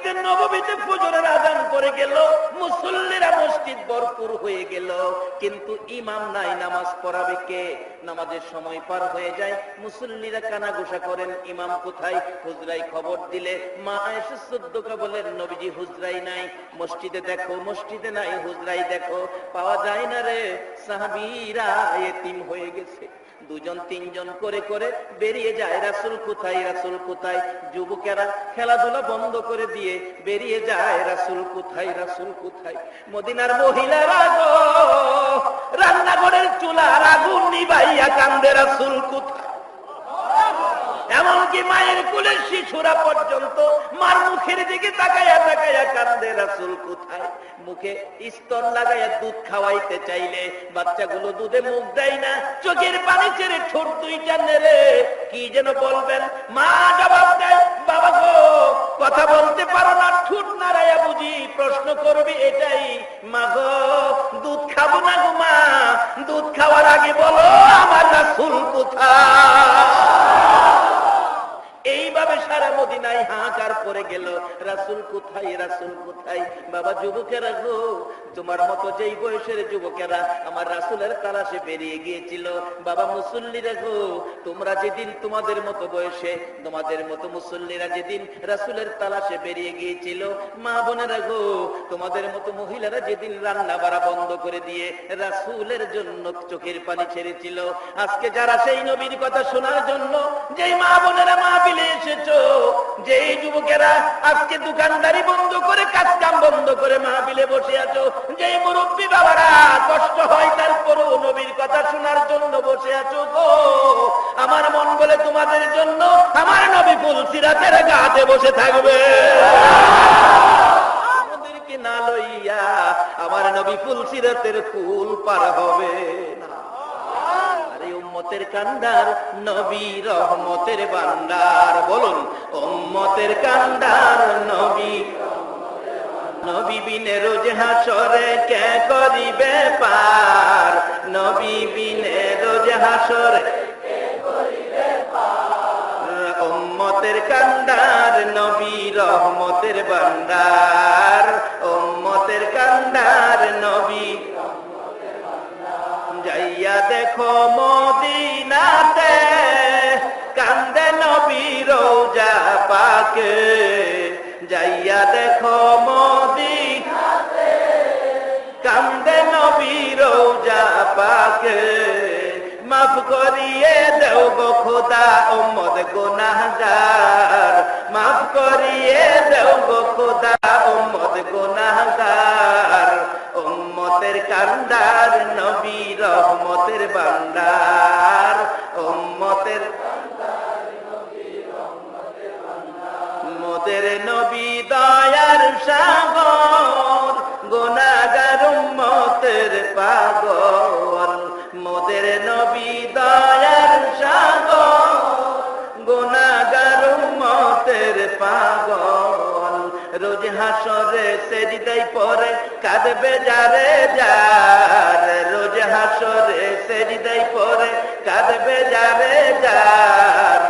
মসজিদে নববীতে ফজরের আযান পড়ে গেল, মুসল্লিরা মসজিদ ভরপুর হয়ে গেল, কিন্তু ইমাম নাই, নামাজ পড়াবে কে? নামাজের সময় পার হয়ে যায়, মুসল্লিরা কানাঘুষা করেন, ইমাম কোথায়? হুজরাই খবর দিলে মা আয়েশা সিদ্দিকা বলেন, নবীজি হুজরাই নাই, মসজিদে দেখো, মসজিদে নাই, হুজরাই দেখো, পাওয়া যায় না রে। সাহাবীরা এতিম হয়ে গেছে, দুজন তিনজন করে করে বেরিয়ে যায়, রাসূল কোথায়, রাসূল কোথায়? যুবকেরা খেলাধুলা বন্ধ করে দিয়ে বেরিয়ে যায়, রাসূল কোথায়, রাসূল কোথায়? মদিনার মহিলারা গো, রান্নাঘরের চুলার আগুন নিভাইয়া কান্দে, রাসূল কোথায়? এমনকি মায়ের কোলের শিশুরা পর্যন্ত মার মুখের দিকে তাকাইয়া তাকাইয়া কান্দে, রাসূল কোথায়? মুখে স্তন লাগাইয়া দুধ খাওয়াইতে চাইলে বাচ্চাগুলো দুধে মুখ দেয় না, চোখের পানি ছেড়ে ঠোঁট দুইটা নেড়ে কি যেন বলবেন, মা জবাব দেয়, বাবা গো কথা বলতে পারো না, ঠোঁট নাড়াইয়া বুঝি প্রশ্ন করবে এটাই, মা গো দুধ খাবো না গো মা, দুধ খাওয়ার আগে বলো আমার রাসূল কোথায়? এইভাবে সারা মদিনায় হাহাকার পড়ে গেল, রাসূল কোথায়, রাসূল কোথায়? বাবা যুবকেরা গো, তোমার মতো যেই বয়সের যুবকেরা আমার রাসূলের তালাশে বেরিয়ে গিয়েছিল, বাবা মুসল্লিরা গো, তোমরা যেদিন তোমাদের মতো বয়সে, তোমাদের মতো মুসল্লিরা যেদিন রাসূলের তালাশে বেরিয়ে গিয়েছিল, মা বোনেরা গো, তোমাদের মতো মহিলারা যেদিন রান্না বাড়া বন্ধ করে দিয়ে রাসূলের জন্য চোখের পানি ছেড়েছিল, আজকে যারা সেই নবীর কথা শোনার জন্য, যেই মা বোনেরা মাহফিলে এসেছো, যেই যুবকেরা আজকে দোকানদারি বন্ধ করে কাজ কাম বন্ধ করে মাহফিলে বসে আছো, যেই মুরব্বী বাবারা কষ্ট হয় তারপরও নবীর কথা শোনার জন্য বসে আছো গো, আমার মন বলে তোমাদের জন্য আমার নবী ফুলসিরাতের ঘাটে বসে থাকবে, আমাদেরকে না লইয়া আমার নবী ফুলসিরাতের কুল পার হবে না। উম্মতের কান্ডার নবী রহমতের ভান্ডার, বলুন উম্মতের কান্ডার নবী, নবী বিনে রোজ হাসরে কে করিবে পার, নবী বিনে রোজ হাসরে কে করিবে পার, উম্মতের কান্ডার নবী রহমতের ভান্ডার, উম্মতের কান্ডার নবী, যাইয়া দেখো মদিনাতে কান্দে নবী রওজা পাকে, যাইয়া দেখো মদিনাতে কান্দে নবী রওজা পাকে, মাফ করিয়ে দেও গো খোদা উম্মত গুনাহগার, মাফ করিয়ে দেও গো খোদা উম্মত গুনাহগার, উম্মতের কান্ডার নবী রহমতের ভান্ডার, উম্মতের মোদের নবী দয়ার সাগর, গুনাহগার উম্মতের পাগল, মোদের নবী দয়ার সাগর, গুনাহগার উম্মতের পাগল, রোজ হাসরে সেজদাই পড়ে কাঁদবে যারে যার, রোজ হাসরে সেজদাই পড়ে কাঁদবে যারে যার,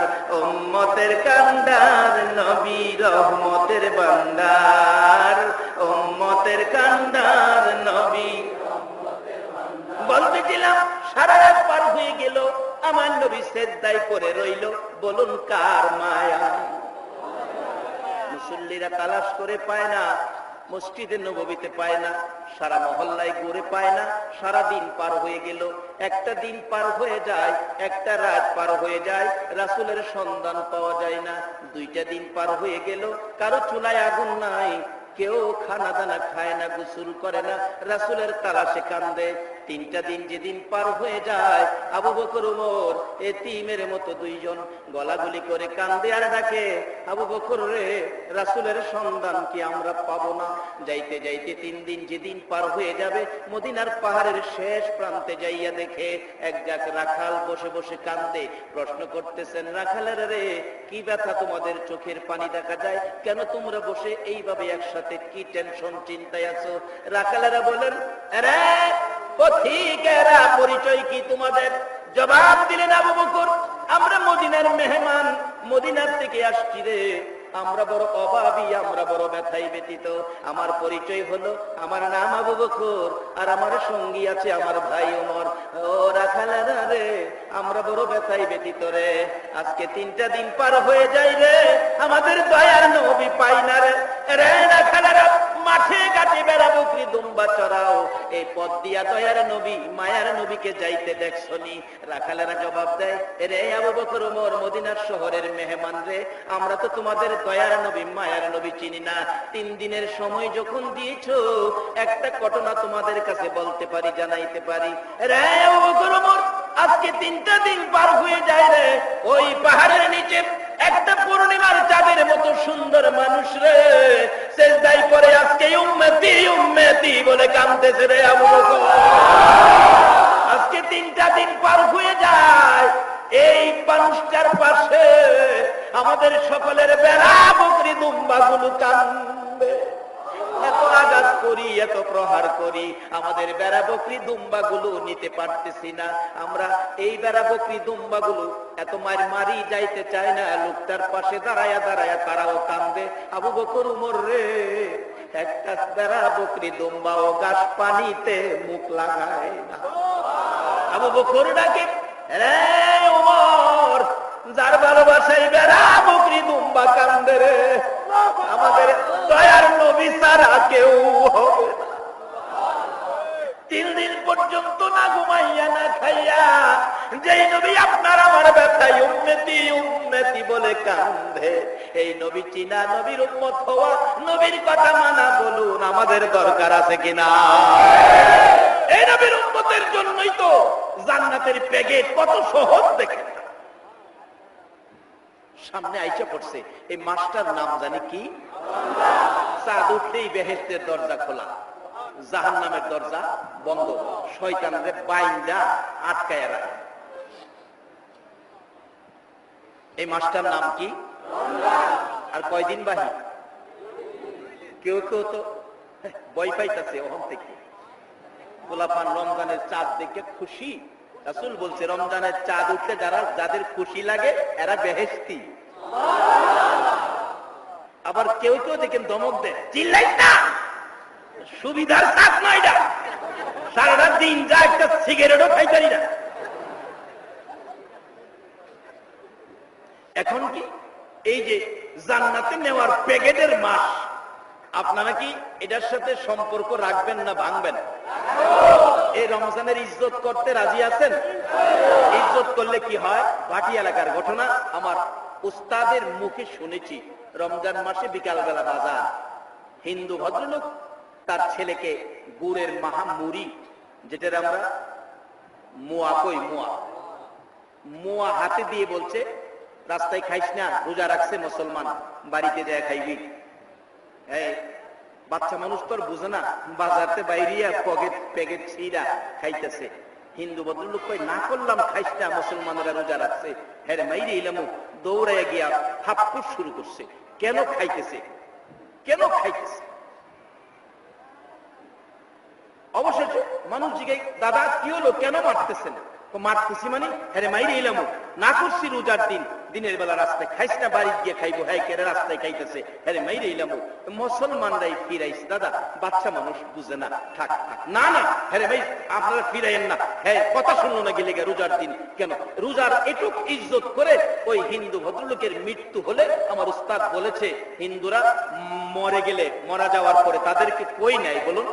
উম্মতের কান্ডার নবী রহমতের ভান্ডার, উম্মতের কান্ডার নবী। বলতেছিলাম সারা রাত পার হয়ে গেল, আমার নবী সেজদাই করে রইল, বলুন কার মায়া? মুসল্লিরা তালাশ করে পায় না, মসজিদে নববীতে পায় না, সারা মহল্লায় ঘুরে পায় না, সারা দিন পার হয়ে গেল, একটা দিন পার হয়ে যায়, একটা রাত পার হয়ে যায়, রাসূলের সন্ধান পাওয়া যায় না, দুইটা দিন পার হয়ে গেল, কারো চুলায় আগুন নাই, কেউ খানা দানা খায় না, গোসল করে না, রাসূলের তালাশে কান্দে। তিনটা দিন যেদিন পার হয়ে যায়, আবু বকর ওমর এতিমের মতো দুইজন গলাগুলি করে কান্দে আর ডাকে, আবু বকর রে, রাসূলের সন্ধান কি আমরা পাবো না? যাইতে যাইতে 3 দিন যেদিন পার হয়ে যাবে, মদিনার পাহাড়ের শেষ প্রান্তে যাইয়া দেখে এক জাক রাখাল বসে বসে কান্দে। প্রশ্ন করতেছেন, রাখালের রে কি ব্যথা, তোমাদের চোখের পানি দেখা যায়, কেন তোমরা বসে এইভাবে একসাথে, কি টেনশন চিন্তায় আছো? রাখালেরা বলেন, আরে পথিকেরা পরিচয় কি তোমাদের? জবাব দিলেন আবু বকর, আমরা মদিনার মেহমান, মদিনার থেকে আসছি রে, আমরা বড় অভাবী, আমরা বড় ব্যথায় ব্যতীত। আমার পরিচয় হলো, আমার নাম আবু বকর, আর আমার সঙ্গী আছে আমার ভাই ওমর। ও রাখালেরা রে, আমরা বড় ব্যথায় ব্যতীত রে। আজকে 3টা দিন পার হয়ে যায় রে, আমাদের দয়ার নবী পাই না রে। রে রাখালেরা, মাঠে ঘাটে বেড়া বকরি দুম্বা চড়াও, এই পথ দিয়া দয়ার নবী মায়ার নবীকে যাইতে দেখছনি? রাখালেরা জবাব দেয়, রে আবু বকর ওমর, মদিনার শহরের মেহমান রে, আমরা তো তোমাদের দয়ার নবী মায়ার নবী চিনি না। 3 দিনের সময় যখন দিয়েছো, একটা ঘটনা তোমাদের কাছে বলতে পারি, জানাইতে পারি। রে আবু বকর ওমর, আজকে 3টা দিন পার হয়ে যায় রে, ওই পাহাড়ের নিচে একটা পূর্ণিমার চাঁদের মতো সুন্দর মানুষ রে সেজদায় পড়ে আজকে উম্মতি উম্মতি বলে কাঁদতেছে রে আবু বকর। আজকে 3টা দিন পার হয়ে যায়, এই মানুষটার পাশে আমাদের সকলের বেড়া বকরি দুম্বা গুলো কান্দে। এত আঘাত করি, এত প্রহার করি, আমাদের বেড়া বকরি দুম্বা গুলো নিতে পারতেছি না। আমরা এই বেড়া বকরি দুম্বা গুলো এত মারি যাইতে চায় না। লোকটার পাশে দাঁড়ায়া দাঁড়ায়া তারাও কান্দে। আবু বকর উমর রে, একটা বেড়া বকরি দুম্বা ও গাছ পানিতে মুখ লাগায় না। আবু বকর ডাকে, রে উমর, যার ভালোবাসায় বেড়া বকরি দুম্বা কান্দে রে, আমাদের দয়ার নবী ছাড়া কেউ হবে না। 3 দিন পর্যন্ত না ঘুমাইয়া না খাইয়া যেই নবী আপনার আমার ব্যথায় উম্মতি উম্মতি বলে কান্দে, এই নবী চিনা, নবীর উম্মত হওয়া, নবীর কথা মানা, বলুন আমাদের দরকার আছে কিনা? এই নবীর উম্মতের জন্যই তো জান্নাতের প্যাকেট কত সহজ দেখে সামনে আইসা পড়ছে। এই মাসটার নাম জানি কি? চাঁদ উঠলেই বেহেশতের দরজা খোলা, জাহান্নামের দরজা বন্ধ, শয়তানরে বাইন্দা আটকায় রাখে। এই মাসটার নাম কি? আর কয়দিন বাহি? কেউ কেউ তো ভয় পাইতেছে ওখান থেকে। গোলাপান রমজানের চাঁদ দেখে খুশি। রাসূল বলছে, রমজানের চাঁদ উঠলে যাদের খুশি লাগে এরা বেহেশতি। আবার কেউ কেউ দেখেন দমক দেয়, চিল্লাই না, সুবিধার চাঁদ নয় এটা, সারাটা দিন যা একটা সিগারেটও খাইতারি না। এখন কি এই যে জান্নাতে নেওয়ার প্যাকেটের মাস, আপনারা কি এটার সাথে সম্পর্ক রাখবেন না ভাঙবেন? এই রমজানের ইজ্জত করতে রাজি আছেন? ইজ্জত করলে কি হয়? ভাটি এলাকার ঘটনা আমার উস্তাদের মুখে শুনেছি। রমজান মাসে বিকালবেলা বাজার, হিন্দু ভদ্রলোক তার ছেলেকে গুড়ের মাহামুড়ি, যেটা আমরা মোয়া কই, মোয়া হাতে দিয়ে বলছে, রাস্তায় খাইস না, রোজা রাখছে মুসলমান, বাড়িতে যায় খাইবি। এই বাচ্চা মানুষ তো বুঝে না, বাজারতে বাইরিয়া প্যাকেট ছিঁড়া খাইতেছে। হিন্দু ভদ্রলোক কই, না করলাম খাইস না, মুসলমানেরা রোজা রাখছে। হ্যাঁ মাইরে এলাম, দৌড়াইয়া গিয়া হাপ্পুস শুরু করছে। কেন খাইতেছে? কেন খাইতেছে? অবশেষে মানুষ জিজ্ঞাসা, দাদা কি হলো, কেন মারতেছেন? মারতেছি মানে, হ্যাঁ মাইরে এলাম, না করছি রোজার দিন, দিনের বেলা রাস্তায় খাইস না, বাড়ি গিয়ে খাইবো। হ্যাঁ কেন রাস্তায় খাইতেছে? হ্যাঁ মাইরে এলাম। মুসলমানরাই ফিরাইছে। দাদা বাচ্চা মানুষ বুঝে না, থাক থাক। না না, হ্যাঁ ভাই আপনারা ফিরাইয়েন না। হ্যাঁ কথা শুনলো না গেলে রোজার দিন কেন? রোজার এটুক ইজ্জত করে ওই হিন্দু ভদ্রলোকের মৃত্যু হলে আমার উস্তাদ বলেছে, হিন্দুরা মরে গেলে, মারা যাওয়ার পরে তাদেরকে কই নাই বলুন?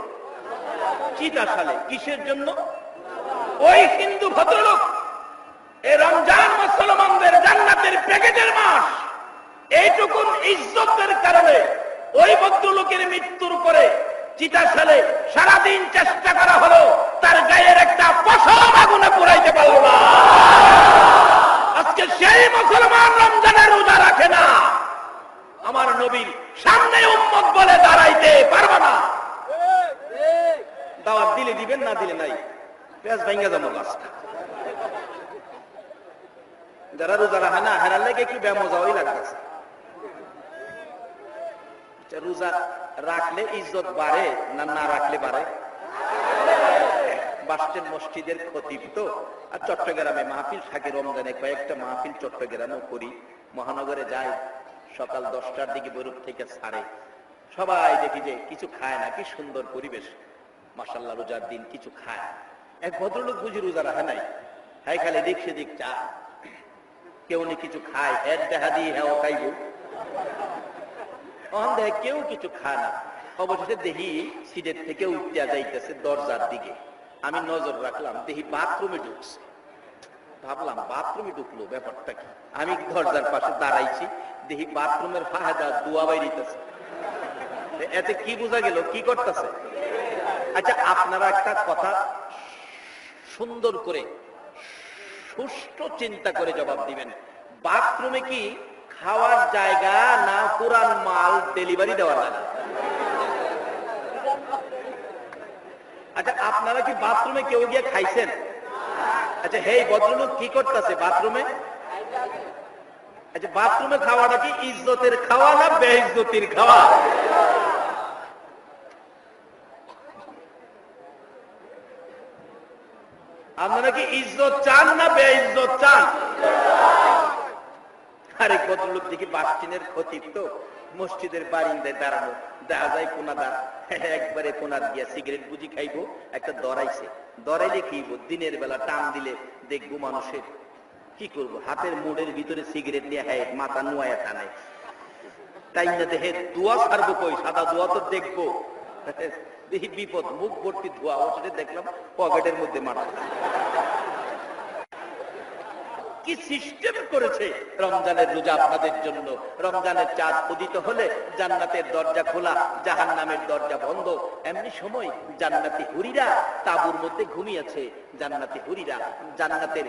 চিতা সালে। কিসের জন্য? ওই হিন্দু ভদ্রলোক এই রমজান মুসলমানদের জান্নাতের প্যাকেটের মাস, এইটুকুন ইজ্জতের কারণে ওই ভদ্রলোকের মৃত্যুর পরে চিতাশালে সারাদিন চেষ্টা করা হলো, তার গায়ের একটা পশম আগুনে পুরাইতে পারল না। আজকে সেই মুসলমান রমজানের রোজা রাখে না, আমার নবীর সামনে উম্মত বলে দাঁড়াইতে পারবে না। দাওয়াত দিলে দিবেন, না দিলে নাই, পেঁয়াজ ভাঙ্গা যাবো গাছটা। যারা রোজা রাখে না, হেরার লেগে কি ব্যামোজা ওই লাগতেছে। রোজা রাখলে ইজ্জত বাড়ে না না রাখলে বাড়ে? বাসস্ট্যান্ড মসজিদের খতিব তো, আর চট্টগ্রামে মাহফিল থাকে রমজানে, কয়েকটা মাহফিল চট্টগ্রামও করি, মহানগরে যাই, সকাল 10টার দিকে বৈরুপ থেকে ছাড়ে, সবাই দেখি যে কিছু খায় না, কি সুন্দর পরিবেশ, মাশাআল্লাহ রোজার দিন কিছু খায়। এক ভদ্রলোক বুঝি রোজা রাখে নাই, হ্যাঁ খালি দিক সেদিক চা, কেউ নি কিছু খায়, এর দেখা দিয়ে হ্যাঁ খাইব, দেখ কেউ কিছু খায় না। অবশেষে দেখি সিটের থেকে উঠিয়া যাইতেছে দরজার দিকে, আমি নজর রাখলাম, দেখি বাথরুমে ঢুকছে। ভাবলাম বাথরুমে ঢুকলো, ব্যাপারটা কি? আমি দরজার পাশে দাঁড়াইছি, দেখি বাথরুমের ফাহাদা দোয়া বাইরিতেছে। এতে কি বোঝা গেল কি করতেছে? আচ্ছা, আপনারা একটা কথা সুন্দর করে সুষ্ঠু চিন্তা করে জবাব দিবেন, বাথরুমে কি খাওয়ার জায়গা না পুরান মাল ডেলিভারি দেওয়ার জায়গা? আচ্ছা, আপনারা কি বাথরুমে কেউ গিয়ে খাইছেন? আচ্ছা, হেই ভদ্রলোক কি করতেছে বাথরুমে? আচ্ছা, বাথরুমে খাওয়াটা কি ইজ্জতের খাওয়া না বেইজ্জতির খাওয়া? আপনারা কি ইজ্জত চান না বেইজ্জত চান? আরেক ভদ্রলোক দেখি বাসটিনের খতিব, তো মসজিদের বারিন্দায় দাঁড়ানো, দেখা যায় কোনাদা একবারে কোনার দিয়া সিগারেট বুঝি খাইবো, একটা দরাইছে, দরাইলে খাইব, দিনের বেলা টান দিলে দেখবো মানুষের কি করবো, হাতের মোড়ের ভিতরে সিগারেট নিয়ে হ্যাঁ মাথা নুয়ায়া টানে, তাই না দেখে দোয়া ছাড়বো কই, সাদা দোয়া তো দেখবো, দেখি বিপদ, মুখ ভর্তি ধোয়া, ওটা দেখলাম পকেটের মধ্যে মাথা। কি সিস্টেম করেছে রমজানের রোজা আপনাদের জন্য। রমজানের চাঁদ উদিত হলে জান্নাতের দরজা খোলা, জাহান্নামের দরজা বন্ধ। এমনি সময় জান্নাতি হুরিরা তাঁবুর মধ্যে ঘুমিয়েছে। জান্নাতি হুরিরা, জান্নাতের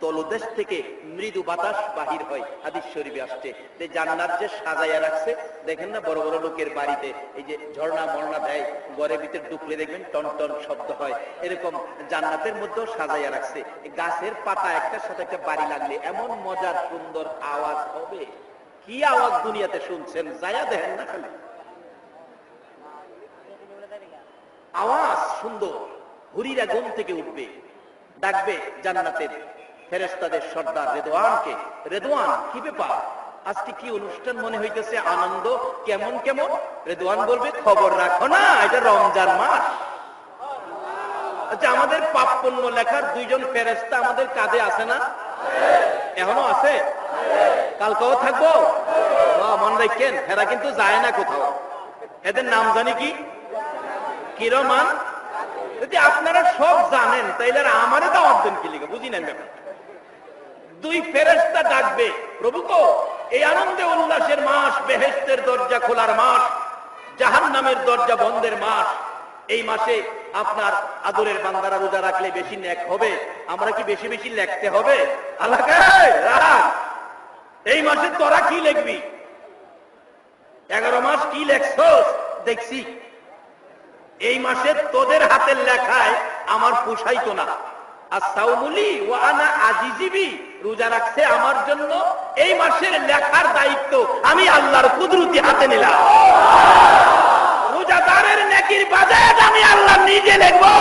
তলদেশ থেকে মৃদু বাতাস বাহির হয়, হাদিস শরীফে আসছে। জান্নাত যে সাজাইয়া রাখছে, দেখেন না বড় বড় লোকের বাড়িতে এই যে ঝর্ণা মরনা দেয়, ঘরের ভিতরে ঢুকলে দেখবেন টন টন শব্দ হয়, এরকম জান্নাতের মধ্যেও সাজাইয়া রাখছে। গাছের পাতা একটার সাথে একটা বাড়ি লাগলে এমন মজার সুন্দর আওয়াজ হবে। কি আওয়াজ দুনিয়াতে শুনছেন? যায়া দেখেন না, খালি আওয়াজ সুন্দর। হুরিরা ঘুম থেকে উঠবে, ডাকবে জান্নাতের ফেরেশতাদের সর্দার রেদওয়ানকে, রেদওয়ান কি ব্যাপার, আজকে কি অনুষ্ঠান মনে হইতেছে, আনন্দ কেমন কেমন? রেদওয়ান বলবে, খবর রাখো না, এটা রমজান মাস। আচ্ছা, আমাদের পাপ পুণ্য লেখার দুইজন ফেরেশতা আমাদের কাঁধে আছে না? এখনো আছে, কালকেও থাকবো। মনে রাখেন, এরা কিন্তু যায় না কোথাও। এদের নাম জানি কি? কিরমান। যদি আপনারা সব জানেন তাইলে আমারে দাওয়াত দেন কি লিখে? বুঝি নেন ব্যাপার। দুই ফেরেশতা ডাকবে, প্রভু গো, এই আনন্দে উল্লাসের মাস, বেহেশতের দরজা খোলার মাস, জাহান্নামের দরজা বন্ধের মাস। এই মাসে আপনার আদরের বান্দারা রোজা রাখলে বেশি নেক হবে। আমরা কি বেশি বেশি লেখতে হবে? আল্লাহ এই মাসে তোরা কি লিখবি? 11 মাস কি লেখছস দেখছি। এই মাসে তোদের হাতের লেখায় আমার পোষাইতো না। আসাউমুলি ওয়া আনা আজিজিবি, রোজা রাখছে আমার জন্য, এই মাসের লেখার দায়িত্ব আমি আল্লাহর কুদরতি হাতে নিলাম। রোজাদারের নেকির বাজার আমি আল্লাহ নিজে লিখবো।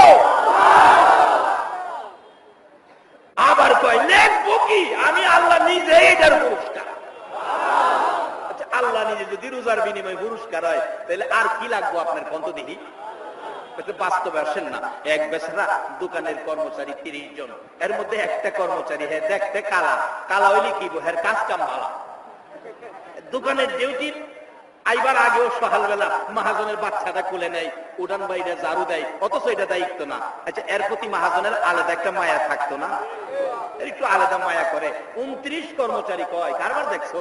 আবার কয় লিখবো কি? আমি আল্লাহ নিজে এটার পুরস্কার। আচ্ছা, আল্লাহ নিজে যদি রোজার বিনিময়ে পুরস্কার হয়, তাহলে আর কি লাগবো আপনার কন্ত দেখি? বাস্তবে আসেন না। এক বেচারা দোকানের কর্মচারী 30 জন, এর মধ্যে একটা কর্মচারী হ্যাঁ দেখতে কালা, কালা হইলে কি হ্যাঁ কাজ কাম ভালো। দোকানের ডিউটির আইবার আগেও সকালবেলা মহাজনের বাচ্চাটা কোলে নেয়, উঠান বাইরে ঝাড়ু দেয়, অথচ এটা দায়িত্ব না। আচ্ছা, এর প্রতি মহাজনের আলাদা একটা মায়া থাকতো না? একটু আলাদা মায়া করে। 29 কর্মচারী কয়, কারবার দেখছো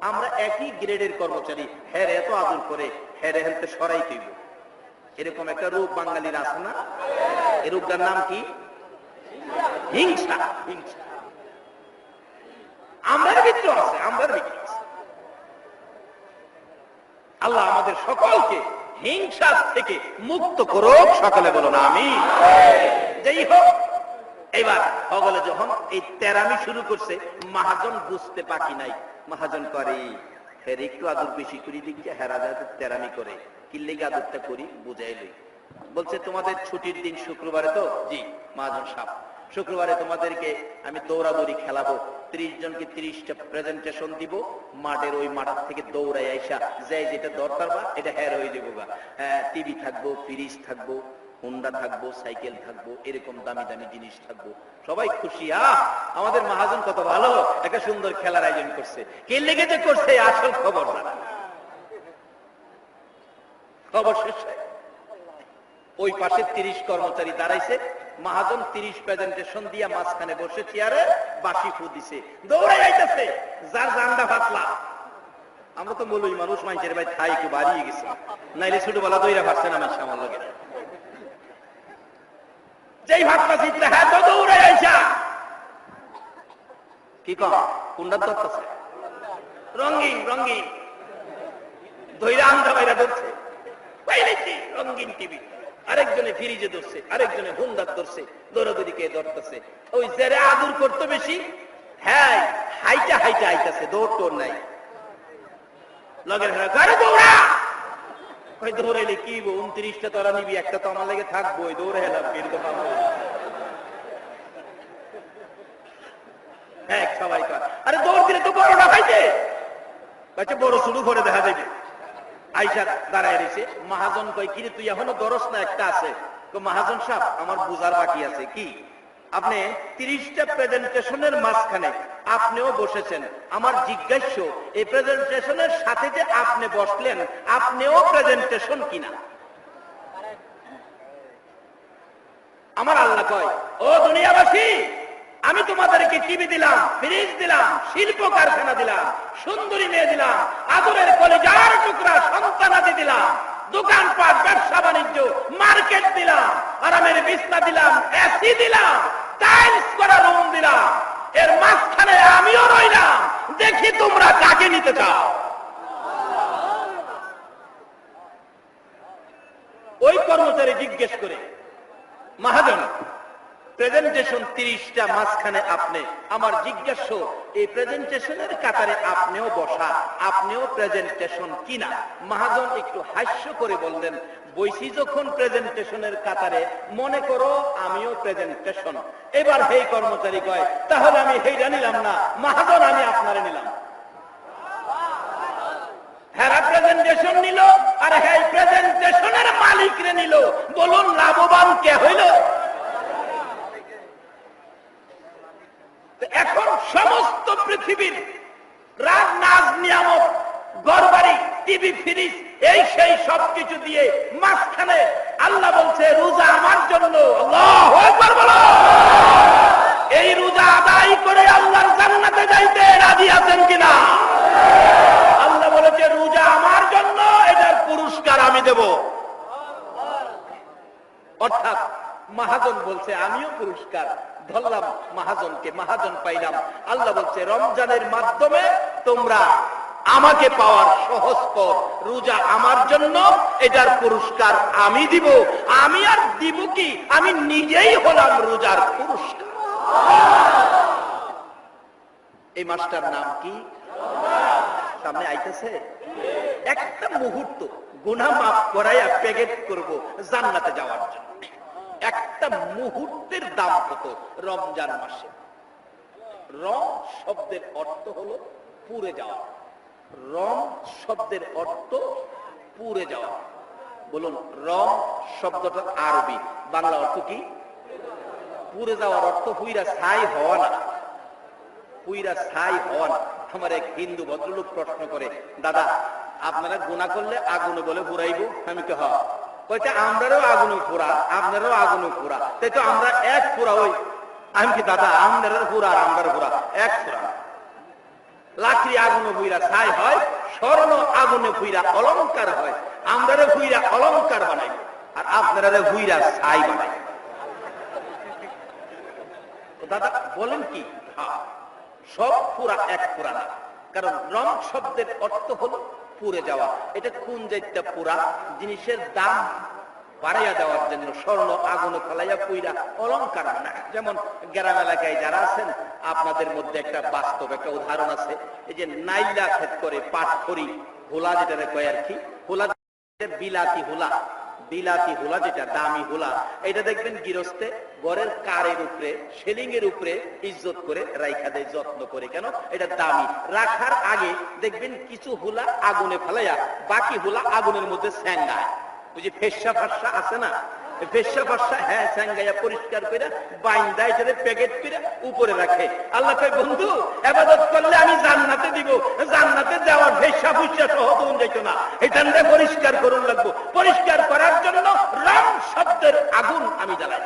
আমরা একই গ্রেডের কর্মচারী, হ্যাঁ এত আদর করে, হ্যাঁ হেলতে সরাই দিব। এরকম একটা রূপ বাঙালির আছে না? এই রূপটার নাম কি? হিংসা। হিংসা আমরার ভিতরে আছে, আমরার ভিতরে আছে। আল্লাহ আমাদের সকলকে হিংসা থেকে মুক্ত করুক, সকলে বলুন আমিন। যাই হোক, এবার সকলে যখন এই তেরামি শুরু করছে, মহাজন বুঝতে বাকি নাই। মহাজন করে ফের একটু আদর বেশি করি দিকে, হেরা যায় তেরামি করে, কিল্লেগে আদরটা করি বুঝাই লই। বলছে তোমাদের ছুটির দিন শুক্রবারে তো? জি। মহাজন সাহেব, শুক্রবারে তোমাদেরকে আমি দৌড়াদৌড়ি খেলাবো, 30 জনকে 30টা প্রেজেন্টেশন দিব, মাঠের ওই মাঠ থেকে দৌড়াই আইসা যাই যেটা দরকার বা এটা হ্যার হয়ে যাবো গা। টিভি থাকবো, ফ্রিজ থাকবো, হুন্ডা থাকবো, সাইকেল থাকবো, এরকম দামি দামি জিনিস থাকবো, সবাই খুশি। আমাদের মহাজন কত ভালো একটা সুন্দর খেলার আয়োজন করছে, কে লেগে যে করছে আসল খবর না। খবর শেষ হয়, ওই পাশে 30 কর্মচারী দাঁড়াইছে, মহাজন 30 প্রেজেন্টেশন দিয়া মাঝখানে বসে চেয়ারে বাঁশি ফু দিছে, দৌড়ে যাইতেছে যার জান্ডা ফাতলা। আমরা তো বলি মানুষ মানুষের ভাই থাই একটু বাড়িয়ে গেছে, নাইলে ছোটবেলা দইরা ফাটছে না মানুষ আমার লগে, যেই ভাতটা চিত্রে হ্যাঁ তো দৌড়ে আইসা কি কম কুন্ডার দত্তাছে রঙিন রঙিন দইরা আন্দা বাইরা ধরছে, রঙিন টিভি, আরেকজনে ফ্রিজে ধরছে, আরেকজনে হুন্ডার ধরছে, দৌড়াদৌড়ি কে ধরতেছে। ওই যারা আদর করতে বেশি হ্যাঁ হাইটা হাইটা আইতাছে, দৌড় টোর নাই, লগের ঘরে দৌড়া কই দৌড়াইলে কি 29টা তোরা নিবি, একটা তো আমার লেগে থাকবো, দৌড়ে হেলাম এরকম এক সবাই কর। আরে দৌড় দিলে তো বড়টা খাইতে বড় শুরু করে দেখা যাবে। আইসা দাঁড়ায় রয়েছে, মহাজন কই কিরে তুই এখনো দরস না, একটা আছে। মহাজন সাহেব আমার বুঝার বাকি আছে। কি? আপনি 30টা প্রেজেন্টেশনের মাঝখানে আপনিও বসেছেন, আমার জিজ্ঞাস্য এই প্রেজেন্টেশনের সাথে যে আপনি বসলেন আপনিও প্রেজেন্টেশন কিনা? আমার আল্লাহ কয় ও দুনিয়াবাসী, আমি তোমাদেরকে টিভি দিলাম, ফ্রিজ দিলাম, শিল্প কারখানা দিলাম, সুন্দরী মেয়ে দিলাম, আদরের কলিজার টুকরা সন্তানাদি দিলাম, দোকানপাট, ব্যবসা বাণিজ্য, মার্কেট দিলাম, আরামের বিছনা দিলাম, এসি দিলাম, টাইলস করা রুম দিলাম, এর মাঝখানে আমিও রইলাম, দেখি তোমরা কাকে নিতে চাও। ওই কর্মচারী জিজ্ঞেস করে মহাজন প্রেজেন্টেশন 30টা মাঝখানে আপনি, আমার জিজ্ঞাস্য এই প্রেজেন্টেশনের কাতারে আপনিও বসা, আপনিও প্রেজেন্টেশন কিনা? মহাজন একটু হাস্য করে বললেন বইসি যখন প্রেজেন্টেশনের কাতারে, মনে করো আমিও প্রেজেন্টেশন। এবার হেই কর্মচারী কয় তাহলে আমি হেইটা নিলাম না মহাজন, আমি আপনারে নিলাম। হ্যাঁ প্রেজেন্টেশন নিল আর হ্যাঁ প্রেজেন্টেশনের মালিক রে নিল, বলুন লাভবান কে হইল? এখন সমস্ত পৃথিবীর রাজ নাজ নিয়ামত, ঘরবাড়ি, টিভি, ফ্রিজ, এই সেই সবকিছু দিয়ে মাঝখানে আল্লাহ বলছে রোজা আমার জন্য। আল্লাহু আকবার বলো। এই রোজা আদায় করে আল্লাহর জান্নাতে যাইতে রাজি আছেন কিনা? আল্লাহ বলেছে রোজা আমার জন্য, এটার পুরস্কার আমি দেব। অর্থাৎ মহাজন বলছে আমিও পুরস্কার ধরলাম মহাজনকে, মহাজন পাইলাম। আল্লাহ বলছে রমজানের মাধ্যমে তোমরা আমাকে পাওয়ার সহজ পথ, রোজা আমার জন্য, এটার পুরস্কার আমি দিব। আমি আর দিব কি, আমি নিজেই হলাম রোজার পুরস্কার। এই মাসটার নাম কি? সামনে আইতেছে একটা মুহূর্ত গুনাহ মাফ করাইয়া প্যাকেট করব জান্নাতে যাওয়ার জন্য। একটা মুহূর্তের দাম কত রমজান মাসে? রম শব্দের অর্থ হলো পুড়ে যাওয়া। রম শব্দের অর্থ পুড়ে যাওয়া। বলুন রম শব্দটা আরবি, বাংলা অর্থ কি? পুড়ে যাওয়ার অর্থ হুইরা ছাই হওয়া না, হুইরা ছাই হওয়া না। আমার এক হিন্দু ভদ্রলোক প্রশ্ন করে, দাদা আপনারা গুনাহ করলে আগুনে বলে পুরাইব? আমি কে হয় কইতে আমরারও আগুনে পুরা, আপনারও আগুনে পুরা, তাই তো আমরা এক পুরা। ওই আমি কি দাদা আপনার পুরা আর আমরার পুরা এক পুরা? লাকড়ি আগুনে পুইরা ছাই হয়, স্বর্ণ আগুনে পুইরা অলংকার হয়। আমরারে পুইরা অলংকার বানাই আর আপনারা পুইরা ছাই বানাই। দাদা বলেন কি? সব পুরা এক পুরা না, কারণ রং শব্দের অর্থ হলো পুড়ে যাওয়া। এটা কোন জায়গা পুরা? জিনিসের দাম বাড়াইয়া দেওয়ার জন্য স্বর্ণ আগুনে ফেলাইয়া পুইরা অলংকার না। যেমন গ্রাম এলাকায় যারা আছেন আপনাদের মধ্যে একটা বাস্তব একটা উদাহরণ আছে, এই যে নাইলা ক্ষেত করে পাট খড়ি হোলা, যেটা কয় আর কি, হোলা বিলাতি হোলা, বিলাতি হুলা, যেটা দামি হুলা, এটা দেখবেন গৃহস্থে ঘরের কারের উপরে, সেলিং এর উপরে ইজ্জত করে রাইখা দেয়, যত্ন করে। কেন? এটা দামি। রাখার আগে দেখবেন কিছু হুলা আগুনে ফেলাইয়া বাকি হুলা আগুনের মধ্যে স্যাঙ্গায়। ওই যে ফেসা ফাঁসা আছে না, ফেসা ফাঁসা, হ্যাঁ, স্যাঙ্গাইয়া পরিষ্কার করে বাইন্দা এটাতে প্যাকেট করে উপরে রাখে। আল্লাহ কয়, বন্ধু ইবাদত করলে আমি জান্নাতে দিব, জান্নাতে যাওয়ার ফেসা ফুসা সহ তুমি যাইতো না, এটা পরিষ্কার করুন লাগবো। পরিষ্কার করার জন্য রং শব্দের আগুন আমি জ্বালাই,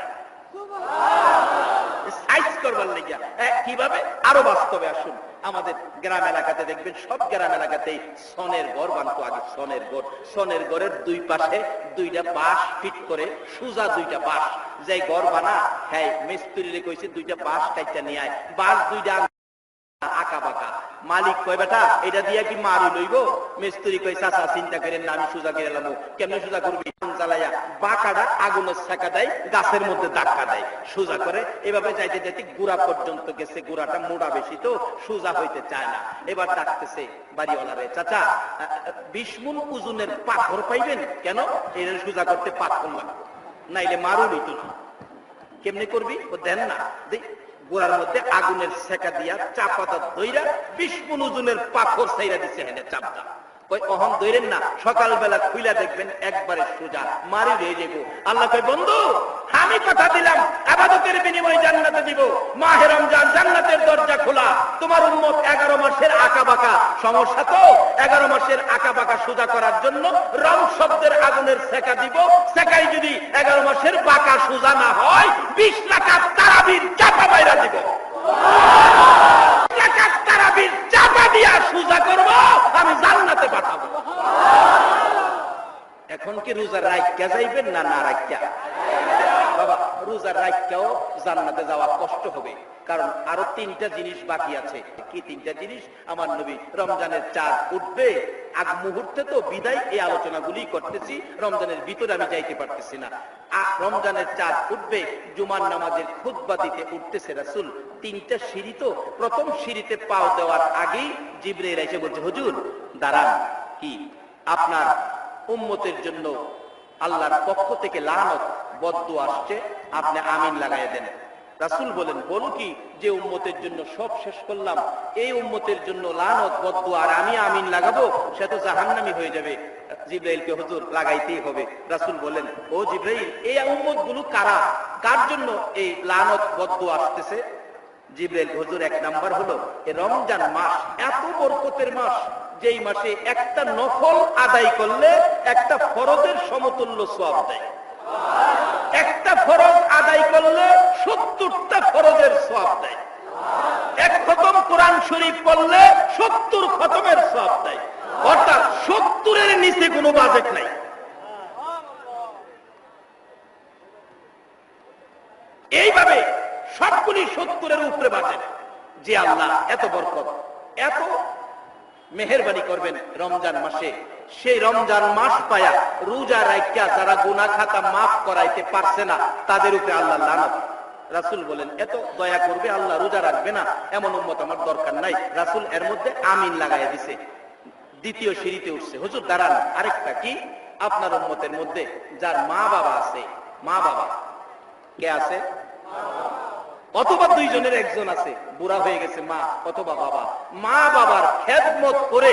সাইজ করবার লেগিয়া। কিভাবে? আরো বাস্তবে আসুন। আমাদের গ্রাম এলাকাতে দেখবেন, সব গ্রাম এলাকাতেই সনের ঘর বানতো আগে। সনের ঘর, সনের ঘরের দুই পাশে দুইটা বাঁশ ফিট করে, সুজা দুইটা বাঁশ, যে ঘর বানা, হ্যাঁ, মিস্ত্রিরে কইছে দুইটা বাঁশ কাইটা নিয়ে আয়। বাঁশ দুইটা আঁকা বাঁকা। মালিক কয়, বেটা এটা দিয়া কি মারি লইব? মিস্ত্রি কয়, চাচা চিন্তা করেন না, আমি সোজা করে এলাম। কেমনে সোজা করবি? জ্বালাইয়া বাঁকাটা আগুনের ছেঁকা দেয়, গাছের মধ্যে ধাক্কা দেয়, সোজা করে। এভাবে যাইতে যাইতে গুড়া পর্যন্ত গেছে। গুড়াটা মোড়া বেশি তো, সোজা হইতে চায় না। এবার ডাকতেছে বাড়িওয়ালারে, চাচা 20 মুন ওজনের পাথর পাইবেন? কেন? এর সোজা করতে পাথর লাগবে, নাইলে মারু নিত না। কেমনে করবি? ও দেন না। গোড়ার মধ্যে আগুনের ছেঁকা দিয়া চাপাতা দইরা 20 মুন ওজনের পাথর ছাইরা দিছে, হেনে চাপটা। কই, অহম দইরেন না, সকালবেলা খুইলা দেখবেন একবারে সোজা, মারি রয়ে যাবো। আল্লাহ কই, বন্ধু আমি কথা দিলাম ইবাদতের বিনিময়ে জান্নাতে দিব। মাহে রমজান, জান্নাতের দরজা খোলা। তোমার উম্মত 11 মাসের আঁকা বাঁকা সমস্যা তো, 11 মাসের আঁকা বাঁকা সোজা করার জন্য রং শব্দের আগুনের ছেঁকা দিব। ছেঁকাই যদি 11 মাসের বাঁকা সোজা না হয়, 20 রাকাত তারাবির চাপা বাইরা দিব। রাকাত তারাবির চাপা দিয়া সোজা করব, আমি জান্নাতে পাঠাবো। এখন কি রোজা রাইখা যাইবেন না না রাইখা? বাবা, রোজা রাইখাও জান্নাতে যাওয়া কষ্ট হবে, কারণ আরো 3টা জিনিস বাকি আছে। কি 3টা জিনিস? আমার নবী রমজানের চাঁদ উঠবে আগ মুহূর্তে, তো বিদায় এই আলোচনাগুলি করতেছি, রমজানের ভিতরে আমি যাইতে পারতেছি না। রমজানের চাঁদ উঠবে, জুমার নামাজের খুতবা দিতে উঠতেছে রাসূল। 3টা সিঁড়ি তো, প্রথম সিঁড়িতে পাও দেওয়ার আগেই জিবরাইল এসে বলছে, হুজুর দাঁড়ান, কি আপনার উম্মতের জন্য আল্লাহর পক্ষ থেকে লানত বদদুয়া আসছে, আপনি আমিন লাগাইয়া দেন। রাসূল বলেন, বলো কি, যে উম্মতের জন্য সব শেষ করলাম, এই উম্মতের জন্য লানত বদদুয়া আর আমি আমিন লাগাবো, সে তো জাহান্নামী হয়ে যাবে। জিবরাইলকে, হুজুর লাগাইতেই হবে। রাসূল বলেন, ও জিবরাইল, এই উম্মত গুলো কারা, কার জন্য এই লানত বদদুয়া আসতেছে? জিবরাইল, হুজুর 1 নাম্বার হলো এই রমজান মাস এত বরকতের মাস, যেই মাসে একটা নফল আদায় করলে একটা ফরজের সমতুল্য সওয়াব দেয়। একটা ফরজ আদায় করলে 70টা ফরজের সওয়াব দেয়। 1 খতম কোরআন শরীফ পড়লে 70 খতমের সওয়াব দেয়। অর্থাৎ 70-এর নিচে কোনো বাজেট নাই। এইভাবে সবগুলি 70-এর উপরে বাজেট। যে আল্লাহ এত বরকত, এত মেহেরবানি করবেন রমজান মাসে, সেই রমজান মাস পায়া রোজা রাইখা যারা গুনাহ খাতা মাফ করাইতে পারছে না, তাদের উপরে আল্লাহ লানত। রাসূল বলেন, এত দয়া করবে আল্লাহ, রোজা রাখবে না, এমন উম্মত আমার দরকার নাই। রাসূল এর মধ্যে আমিন লাগাইয়া দিছে। 2য় সিঁড়িতে উঠছে। হুজুর দাঁড়ান, আরেকটা কি, আপনার উম্মতের মধ্যে যার মা বাবা আছে, মা বাবা কে আছে? অথবা 2 জনের একজন আছে, বুড়া হয়ে গেছে মা অথবা বাবা। মা বাবার খেদমত করে,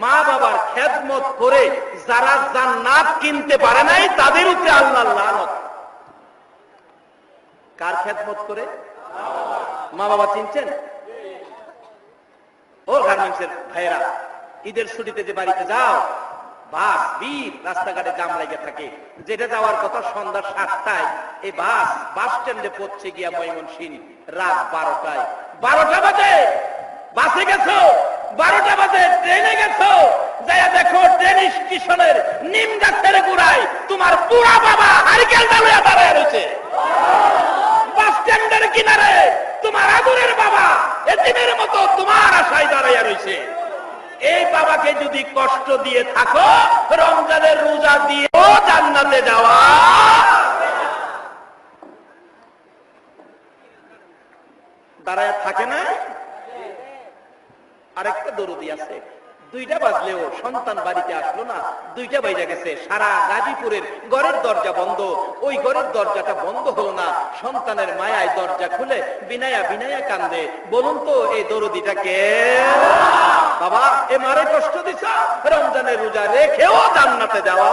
মা বাবার খেদমত করে যারা জান্নাত কিনতে পারে নাই, তাদের উপরে আল্লাহর লানত। কার খেদমত করে? মা বাবা চিনছেন? ও গার্মেন্টসের ভাইরা, ঈদের ছুটিতে যে বাড়িতে যাও, বাস ভিড়, রাস্তাঘাটে জাম লেগে থাকে। যেটা যাওয়ার কথা সন্ধ্যা 7টায়, এই বাস স্ট্যান্ডে পৌঁছে গিয়া ময়মনসিংহ রাত 12টায়। 12টা বাজে বাসে গেছো, 12টা বাজে ট্রেনে গেছো, যাইয়া দেখো ট্রেন স্টেশনের নিম গাছের গোড়ায় তোমার বুড়া বাবা হারিকেলটা লইয়া দাঁড়ায় রয়েছে। বাস স্ট্যান্ডের কিনারে তোমার আদরের বাবা এতিমের মতো তোমার আশায় দাঁড়াইয়া রয়েছে। এই বাবাকে যদি কষ্ট দিয়ে থাকো, রমজানের রোজা দিয়ে জান্নাতে যাওয়া দাঁড়ায় থাকে না। আরেকটা দরুদি আছে, 2টা বাজলেও সন্তান বাড়িতে আসলো না, 2টা বাইজা গেছে, সারা গাজীপুরের ঘরের দরজা বন্ধ, ওই ঘরের দরজাটা বন্ধ হলো না, সন্তানের মায়ায় দরজা খুলে বিনায়া বিনায়া কান্দে। বলুন তো এই দরদিটা কে? বাবা, এ মারে কষ্ট দিছ, রমজানের রোজা রেখেও জান্নাতে যাওয়া।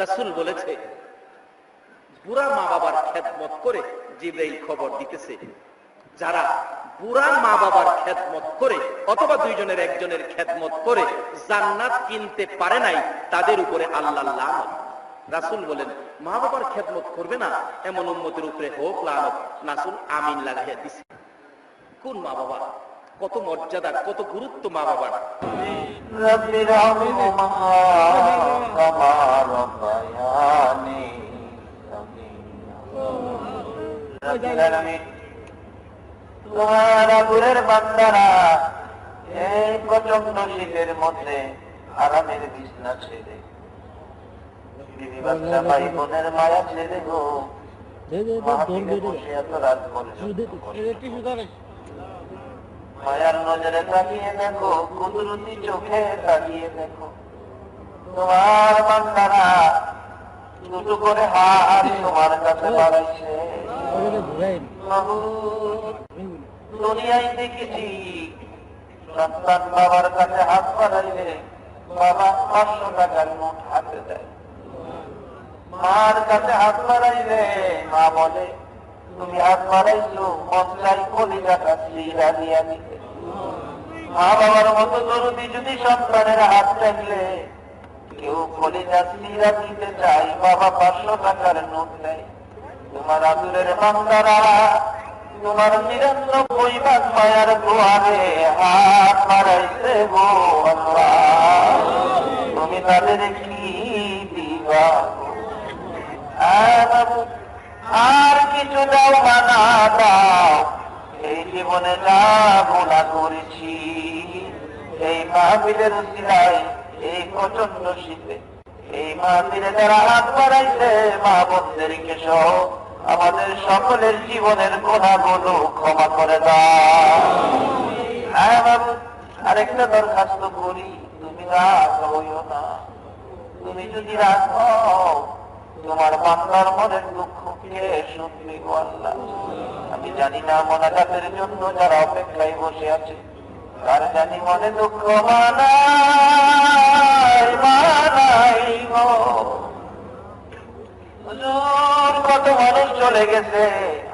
রাসূল বলেছে, বুড়া মা বাবার খেদমত করে, জিবরাইল খবর দিতেছে, যারা বুড়া মা বাবার খেদমত করে অথবা 2 জনের একজনের খেদমত করে জান্নাত কিনতে পারে নাই, তাদের উপরে আল্লাহ লানত। রাসূল বলেন, মা বাবার খেদমত করবে না এমন উম্মতের উপরে হোক লানত। রাসূল আমিন লাগাইয়া দিছে। কোন মা বাবা, কত মর্যাদা, কত গুরুত্ব মা বাবার। বান্দারা এই প্রচন্ড শীতের মধ্যে আরামের বিছনা ছেড়ে, বিবি বাচ্চা ভাই বোনের মায়া ছেড়ে গো মাহফিলে বসে এত রাত পর্যন্ত মায়ার নজরে তাকিয়ে দেখো, কুদরতি চোখে তাকিয়ে দেখো, তোমার বান্দারা দুটো করে হাত তোমার কাছে বাড়াইছে। দুনিয়ায় দেখেছি সন্তান বাবার কাছে হাত বাড়াইলে বাবা 500 টাকার নোট হাতে দেয়, মার কাছে হাত বাড়াইলে মা বলে তুমি হাত বাড়াইছো, মন চাই কলিজাটা চিরা দিয়া দিতে। মা বাবার মতো দরদি যদি সন্তানের হাত থাকলে কেউ কলিজা চিরা দিতে চাই, বাবা 500 টাকার নোট দেয়। তোমার আদুরের বান্দারা তোমার 99 ভাগ মায়ার দুয়ারে হাত বাড়াইছে গো আল্লাহ, তুমি তাদের কি দিবা? আর কিছু দাও বা না দাও, এই জীবনে যা গুনাহ করেছি এই মাহফিলের উসিলায়, এই প্রচন্ড শীতে এই মাহফিলে যারা হাত বাড়াইছে মা বোনদেরকে সহ আমাদের সকলের জীবনের গুনাহগুলো ক্ষমা করে দাও। হ্যাঁ বাবু, আরেকটা দরখাস্ত করি, তুমি রাগ হইও না। তুমি যদি রাগ হও তোমার বান্দার মনের দুঃখ কে শুনবে গো আল্লাহ? আমি জানি না মোনাজাতের জন্য যারা অপেক্ষায় বসে আছে তার জানি মনে দুঃখ মানাই গো। কত মানুষ চলে গেছে,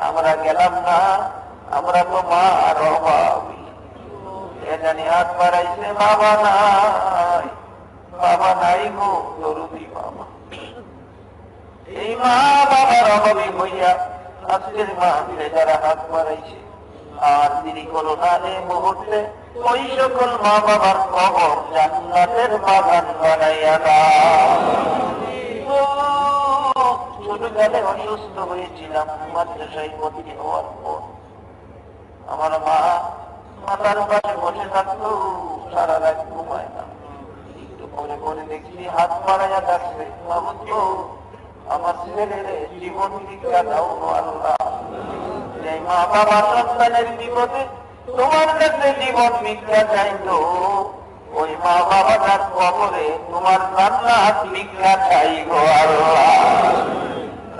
আমরা গেলাম না, আমরা তো মার অভাবী। এ জানি হাত বাড়াইছে, বাবা নাই গো দরদি বাবা। এই মা বাবার অভাবী হইয়া আজকের মাহফিলে যারা হাত বাড়াইছে, আর দেরি করো না, এই মুহূর্তে ওই সকল মা বাবার কবর জান্নাতের বাগান বানাইয়া দাও। ছোটবেলায় অসুস্থ হয়েছিলাম, মাদ্রাসায় ভর্তি হওয়ার পর আমার মা মাথার পাশে বসে থাকতো, সারা রাত ঘুমায় না। একটু পরে পরে দেখছি হাত বাড়াইয়া যাচ্ছে, ভাবতো আমার ছেলের জীবন ভিক্ষা দাও আল্লাহ। যে মা বাবা সন্তানের বিপদে তোমার কাছে জীবন ভিক্ষা চাইতো, ওই মা বাবা তার কবরে তোমার জান্নাত ভিক্ষা চাই গো আল্লাহ।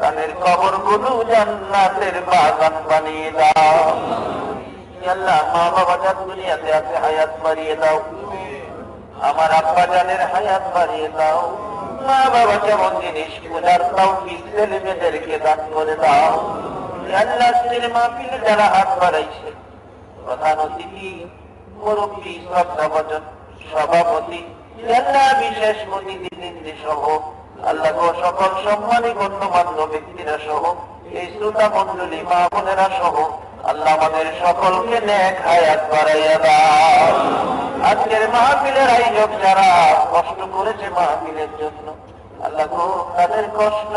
তাদের কবর গুলো জান্নাতের বাগান বানিয়ে দাও আল্লাহ। মা বাবা যার দুনিয়াতে আছে হায়াত বাড়িয়ে দাও, আমার আব্বা জানের হায়াত বাড়িয়ে দাও। মা বাবা যেমন জিনিস পূজার তৌফিক ছেলে মেয়েদেরকে দান করে দাও আল্লাহ। মাহফিলে যারা হাত বাড়াইছে, প্রধান অতিথি, মুরব্বী, শ্রদ্ধাভাজন সভাপতি, আল্লাহ বিশেষ অতিথি সহ আল্লাহ সকল সম্মানী গণ্যমান্য ব্যক্তিরা সহ এই শ্রোতা মন্ডলী মা বোনেরা সহ আল্লাহ আমাদের সকলকে নেক হায়াত বাড়াইয়া দাও। আজকের মাহফিলের আয়োজক যারা কষ্ট করেছে মাহফিলের জন্য, আল্লাহ গো তাদের কষ্ট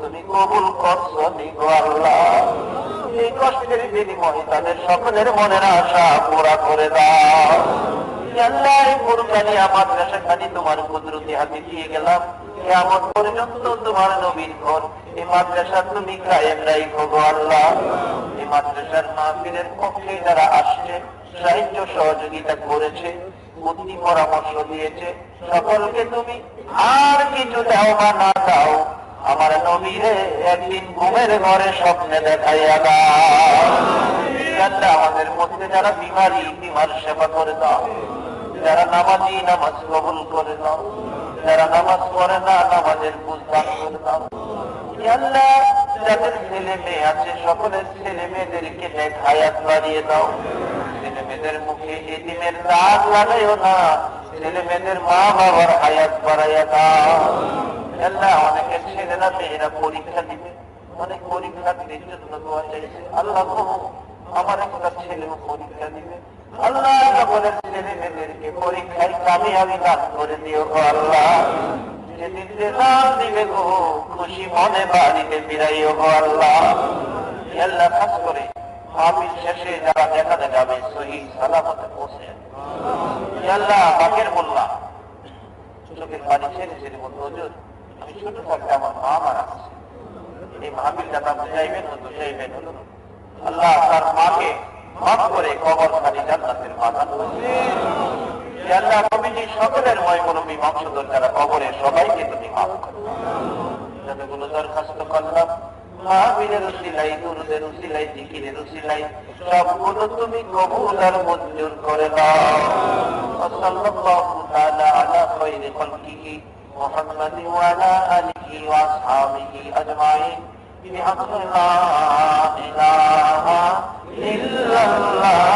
তুমি কবুল করছো গো আল্লাহ। এই কষ্টের বিনিময়ে তাদের সকলের মনের আশা পুরা করে দাও আল্লাহ। কুরবানি আমার মাদ্রাসাখানি তোমার কুদরতি হাতে দিয়ে গেলাম, কিয়ামত পর্যন্ত তোমার নবীর ঘর এই মাদ্রাসা তুমি কায়েম রাখো গো আল্লাহ। এই মাদ্রাসার মাহফিলের পক্ষে যারা আসছে সাহায্য সহযোগিতা করেছে, বুদ্ধি পরামর্শ দিয়েছে, সকলকে তুমি আর কিছু দাও বা না দাও, আমার নবীরে একদিন ঘুমের ঘরে স্বপ্নে দেখাইয়া দাও। আমাদের মধ্যে যারা বিমার সেবা করে দাও, যারা নামাজি নামাজ কবুল করে দাও, যারা নামাজ পড়ে না নামাজের বুঝদান করে দাও। আল্লাহ যাদের ছেলে মেয়ে আছে সকলের ছেলে মেয়েদেরকে নেক হায়াত বাড়িয়ে দাও। ছেলে মেয়েদের মুখে এতিমের দাগ লাগাইও না, ছেলে মেয়েদের মা বাবার হায়াত বাড়াইয়া দাও। আল্লাহ অনেকের ছেলেরা মেয়েরা পরীক্ষা দিবে, অনেক পরীক্ষার জন্য দোয়া চাইছে। আল্লাহ আমার একটা ছেলেও পরীক্ষা দিবে, আল্লাহ সকলের ছেলে মেয়েদেরকে পরীক্ষায় কামিয়াবি দান করে দিও গো আল্লাহ। যেদিন রেজাল্ট দিবে গো খুশি মনে বাড়িতে ফিরাইও গো আল্লাহ। আল্লাহ খাস করে মাহফিল শেষে যারা দেখাতে যাবে সহি সালামতে পৌঁছে আল্লাহ বাকের বললাম চোখের পানি ছেড়ে ছেড়ে বলতো হুজুর আমি ছোট থাকতে আমার মা মারা আছে, এই মাহফিলটা তা বুঝাইবেন বুঝাইবেন হলো আল্লাহ তার মাকে মাফ করে কবর খালি জান্নাতের বাগান আল্লাহ কমিটি সকলের ময়মনবী বংশধর যারা কবরে সবাইকে তুমি মাফ করো। যতগুলো দরখাস্ত করলাম মাহফিলের উসিলাই, দুরুদের উসিলাই, জিকিরের উসিলাই সবগুলো তুমি কবুল আর মঞ্জুর করে দাও। সাল্লাল্লাহু তাআলা আলা খায়রি খালকিহি মুহাম্মাদি ওয়া আলা আলিহি ওয়া আসহাবিহি আজমাইন বিহাক্কি লা ইলাহা ইল্লাল্লাহ।